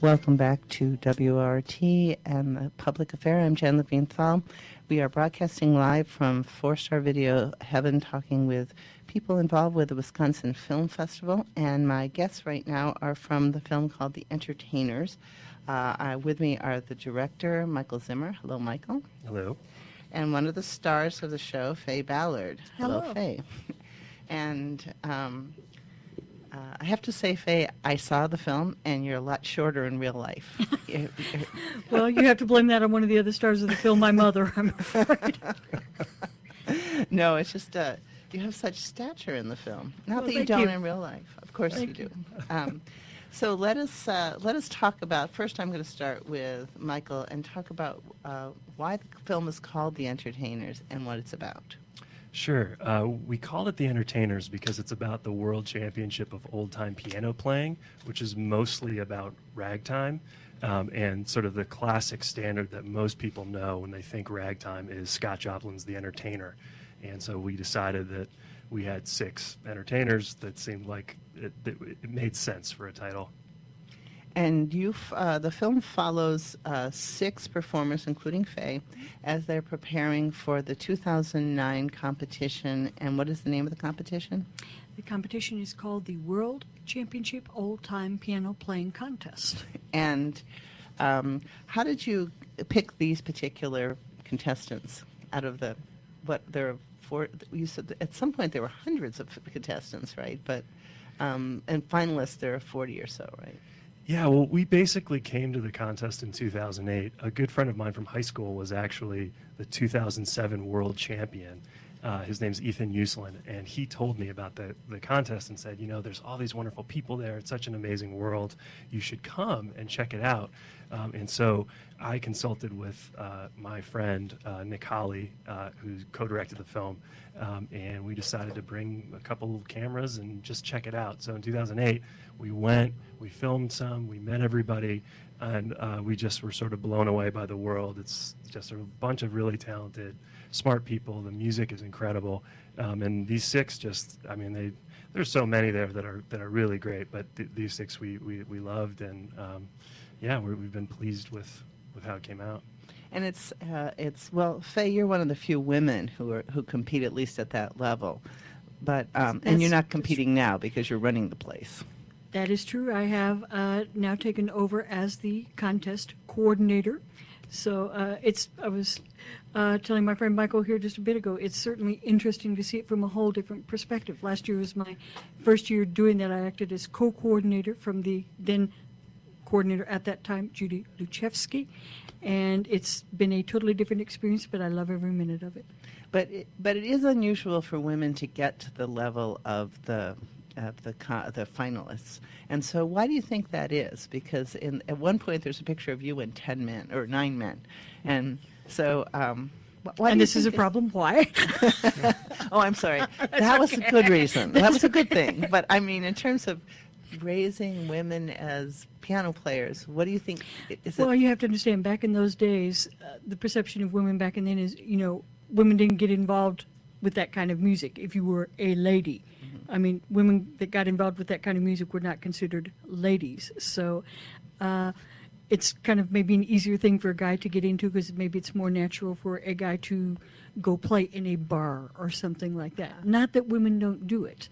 Welcome back to WORT and the Public Affair. I'm Jen Levine-Thal. We are broadcasting live from Four Star Video Heaven, talking with people involved with the Wisconsin Film Festival. And my guests right now are from the film called The Entertainers. With me are the director, Michael Zimmer. Hello, Michael. Hello. And one of the stars of the show, Faye Ballard. Hello. Faye. And I have to say, Faye, I saw the film, and you're a lot shorter in real life. Well, you have to blame that on one of the other stars of the film, my mother, I'm afraid. No, it's just you have such stature in the film. Not Well, that you thank don't you. in real life. Of course Thank you do. So let us talk about. First, I'm going to start with Michael and talk about why the film is called The Entertainers and what it's about. Sure. We called it The Entertainers because it's about the World Championship of Old-Time Piano Playing, which is mostly about ragtime, and sort of the classic standard that most people know when they think ragtime is Scott Joplin's The Entertainer. And so we decided that we had 6 entertainers that seemed like it made sense for a title. And the film follows 6 performers, including Faye, as they're preparing for the 2009 competition. And what is the name of the competition? The competition is called the World Championship Old Time Piano Playing Contest. And how did you pick these particular contestants out of there are 4? You said that at some point there were hundreds of contestants, right? But and finalists, there are 40 or so, right? Yeah, well, we basically came to the contest in 2008. A good friend of mine from high school was actually the 2007 world champion. His name's Ethan Uslin, and he told me about the contest and said, there's all these wonderful people there. It's such an amazing world. You should come and check it out. And so I consulted with my friend, Nick Holly, who co-directed the film, and we decided to bring a couple of cameras and just check it out. So in 2008, we went, we filmed some, we met everybody, and we just were sort of blown away by the world. It's just a bunch of really talented, smart people. The music is incredible, and these 6 there's so many there that are really great. But these 6 we loved, and we've been pleased with how it came out. And it's well, Faye, you're one of the few women who compete at least at that level, but and you're not competing now because you're running the place. That is true. I have now taken over as the contest coordinator. So I was telling my friend Michael here just a bit ago, it's certainly interesting to see it from a whole different perspective. Last year was my first year doing that. I acted as co-coordinator from the then coordinator at that time, Judy Luchevsky, and it's been a totally different experience, but I love every minute of it. But it is unusual for women to get to the level of the finalists. And so why do you think that is? Because at one point there's a picture of you and 10 men or 9 men. And so why And do you this is a think problem. Why? Oh, I'm sorry. That was a good reason. That was a good thing. But I mean, in terms of raising women as piano players, what do you think is Well, it? you have to understand, back in those days, the perception of women back then is, women didn't get involved with that kind of music if you were a lady. I mean, women that got involved with that kind of music were not considered ladies. So it's kind of maybe an easier thing for a guy to get into because maybe it's more natural for a guy to go play in a bar or something like that. Not that women don't do it.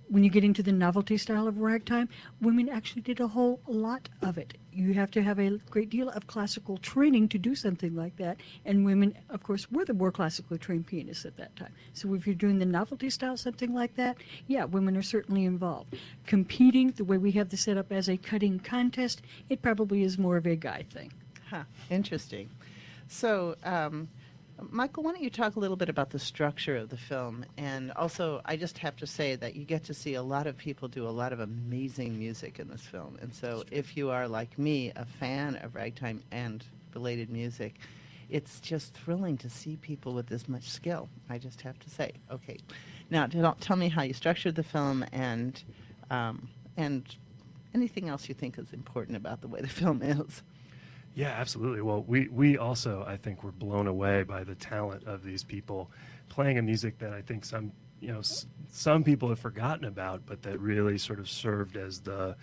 When you get into the novelty style of ragtime, women actually did a whole lot of it. You have to have a great deal of classical training to do something like that, and women, of course, were the more classically trained pianists at that time. So if you're doing the novelty style, something like that, yeah, women are certainly involved. Competing, the way we have this set up as a cutting contest, it probably is more of a guy thing. Huh, interesting. So, Michael, why don't you talk a little bit about the structure of the film? And also, I just have to say that you get to see a lot of people do a lot of amazing music in this film. And so if you are, like me, a fan of ragtime and related music, it's just thrilling to see people with this much skill, I just have to say. Okay. Now, tell me how you structured the film and anything else you think is important about the way the film is. Yeah, absolutely. Well, we also, I think, were blown away by the talent of these people playing a music that I think some people have forgotten about, but that really sort of served as the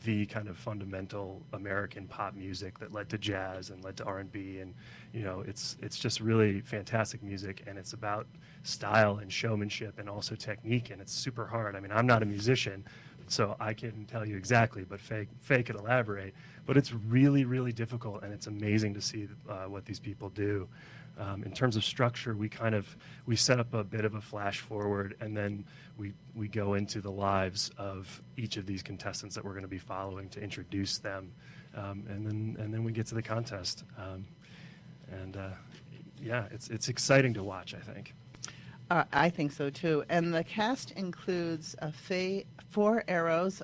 the kind of fundamental American pop music that led to jazz and led to R&B, and it's just really fantastic music, and it's about style and showmanship and also technique, and it's super hard. I mean, I'm not a musician, so I can't tell you exactly, but Faye could elaborate. But it's really, really difficult, and it's amazing to see what these people do. In terms of structure, we set up a bit of a flash forward, and then we go into the lives of each of these contestants that we're going to be following to introduce them, and then we get to the contest. Yeah, it's exciting to watch, I think. I think so too. And the cast includes Faye, Four Arrows,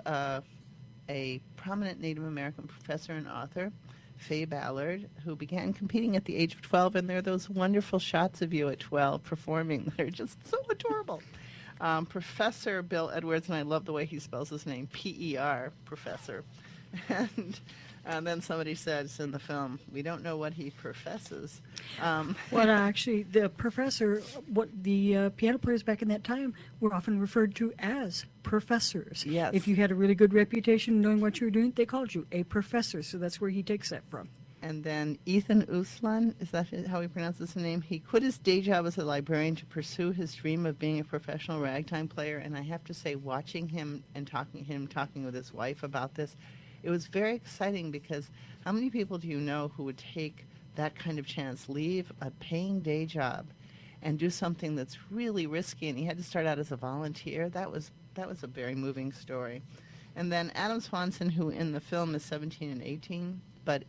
a prominent Native American professor and author, Faye Ballard, who began competing at the age of 12, and there are those wonderful shots of you at 12 performing. They're just so adorable. Professor Bill Edwards, and I love the way he spells his name, P-E-R, Professor. And then somebody says in the film, we don't know what he professes. Well, actually, the professor, what the piano players back in that time were often referred to as professors. Yes. If you had a really good reputation knowing what you were doing, they called you a professor. So that's where he takes that from. And then Ethan Uslan, is that how he pronounces his name? He quit his day job as a librarian to pursue his dream of being a professional ragtime player. And I have to say, watching him and talking with his wife about this, it was very exciting, because how many people do you know who would take that kind of chance, leave a paying day job and do something that's really risky? And he had to start out as a volunteer. That was a very moving story. And then Adam Swanson, who in the film is 17 and 18, but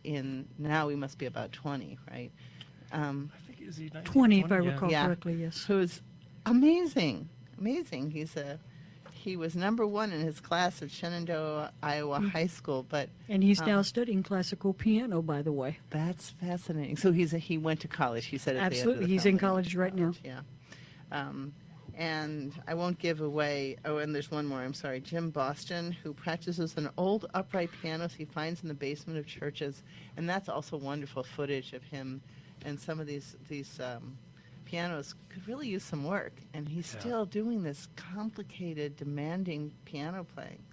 now he must be about 20, right? I think is he 19, 20, if I yeah. recall correctly, yes. Who's amazing. He was number one in his class at Shenandoah, Iowa High School, but And he's now studying classical piano, by the way. that's fascinating. So he went to college. He said at the end of Absolutely. the He's film in that he went college to right now. Yeah. And I won't give away. Oh, and there's one more. I'm sorry. Jim Boston, who practices an old upright pianos he finds in the basement of churches, and that's also wonderful footage of him. And some of these pianos could really use some work, and he's still doing this complicated, demanding piano playing.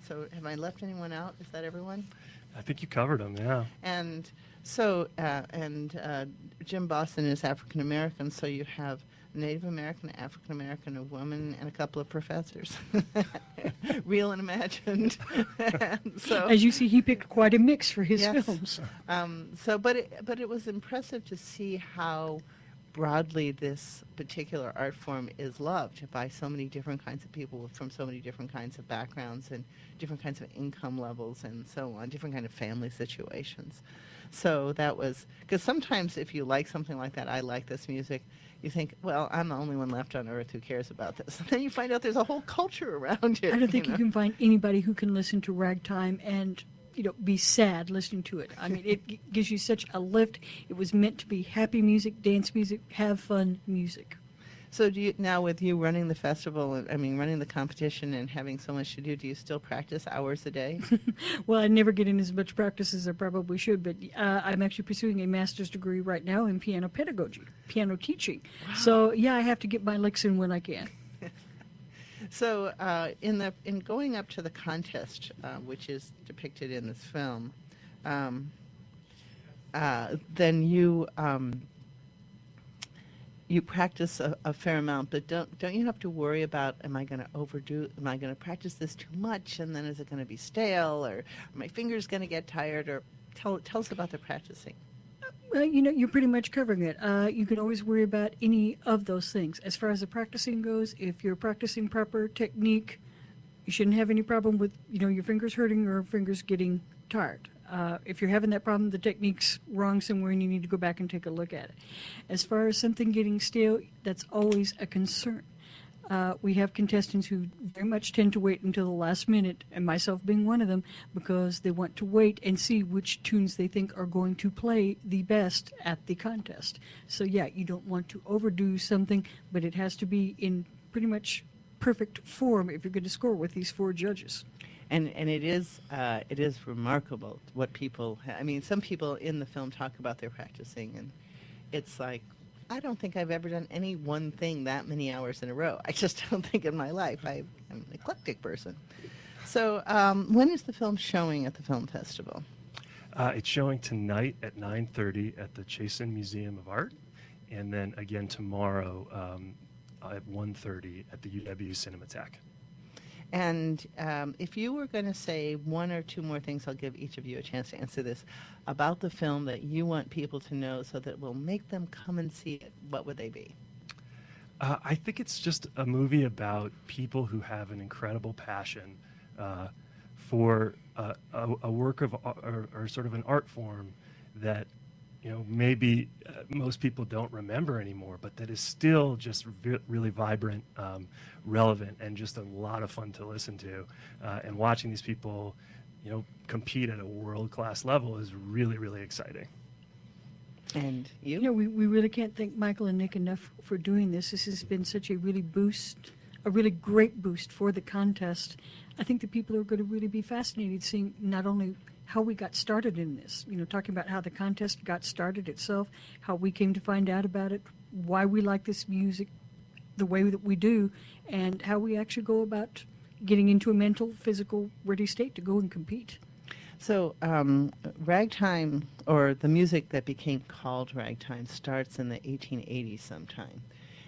So have I left anyone out? Is that everyone? I think you covered them, yeah. And so, Jim Boston is African American, so you have Native American, African American, a woman, and a couple of professors, real and imagined. So, As you see, he picked quite a mix for his Yes. films. but it was impressive to see how broadly this particular art form is loved by so many different kinds of people from so many different kinds of backgrounds and different kinds of income levels and so on, different kind of family situations. So that was, because sometimes if you like something like that, I like this music, you think, well, I'm the only one left on earth who cares about this. And then you find out there's a whole culture around it. I don't think know? you can find anybody who can listen to ragtime and be sad listening to it. I mean, it gives you such a lift. It was meant to be happy music, dance music, have fun music. So now with you running the festival, running the competition and having so much to do you still practice hours a day? Well, I never get in as much practice as I probably should, but I'm actually pursuing a master's degree right now in piano pedagogy, piano teaching. Wow. So, yeah, I have to get my licks in when I can. So, in going up to the contest, which is depicted in this film, then you practice a fair amount, but don't you have to worry about, am I going to overdo? Am I going to practice this too much, and then is it going to be stale, or are my fingers going to get tired? Or tell us about the practicing. Well, you're pretty much covering it. You can always worry about any of those things. As far as the practicing goes, if you're practicing proper technique, you shouldn't have any problem with, your fingers hurting or fingers getting tired. If you're having that problem, the technique's wrong somewhere and you need to go back and take a look at it. As far as something getting stale, that's always a concern. We have contestants who very much tend to wait until the last minute, and myself being one of them, because they want to wait and see which tunes they think are going to play the best at the contest. So yeah, you don't want to overdo something, but it has to be in pretty much perfect form if you're going to score with these four judges. And it is remarkable what people. Some people in the film talk about their practicing, and it's like, I don't think I've ever done any one thing that many hours in a row. I just don't think in my life. I'm an eclectic person. So, when is the film showing at the film festival? It's showing tonight at 9:30 at the Chasen Museum of Art, and then again tomorrow at 1:30 at the UW Cinematheque. And if you were going to say one or two more things, I'll give each of you a chance to answer this, about the film that you want people to know so that it will make them come and see it, what would they be? I think it's just a movie about people who have an incredible passion for a work of or sort of an art form that maybe most people don't remember anymore, but that is still just really vibrant, relevant, and just a lot of fun to listen to. And watching these people, compete at a world-class level is really, really exciting. And you? We really can't thank Michael and Nick enough for doing this. This has been such a really great boost for the contest. I think the people are going to really be fascinated seeing not only how we got started in this, talking about how the contest got started itself, how we came to find out about it, why we like this music the way that we do, and how we actually go about getting into a mental, physical, ready state to go and compete. So, ragtime, or the music that became called ragtime, starts in the 1880s sometime.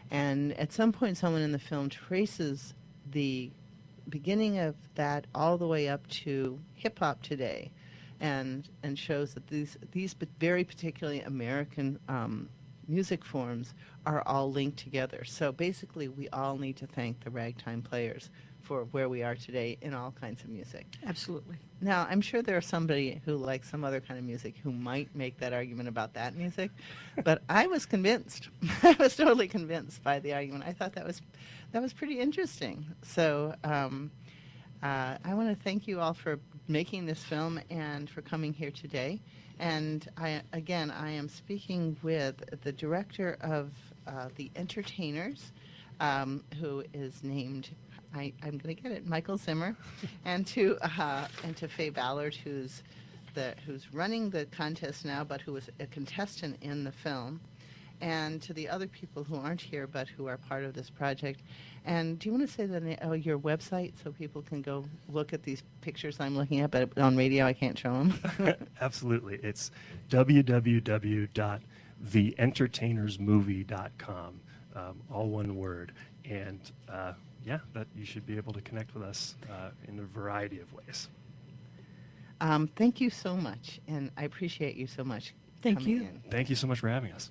And at some point, someone in the film traces the beginning of that all the way up to hip-hop today, and shows that these very particularly American music forms are all linked together. So basically, we all need to thank the ragtime players for where we are today in all kinds of music. Absolutely. Now, I'm sure there's somebody who likes some other kind of music who might make that argument about that music, but I was convinced. I was totally convinced by the argument. I thought that was pretty interesting. So I want to thank you all for making this film and for coming here today. And I am speaking with the director of The Entertainers, who is named, I'm going to get it, Michael Zimmer, and to Faye Ballard, who's running the contest now, but who was a contestant in the film, and to the other people who aren't here but who are part of this project. And do you want to say your website so people can go look at these pictures I'm looking at, but on radio I can't show them? Absolutely. It's www.theentertainersmovie.com, all one word. And that you should be able to connect with us in a variety of ways. Thank you so much, and I appreciate you so much. Thank coming you. in. Thank you so much for having us.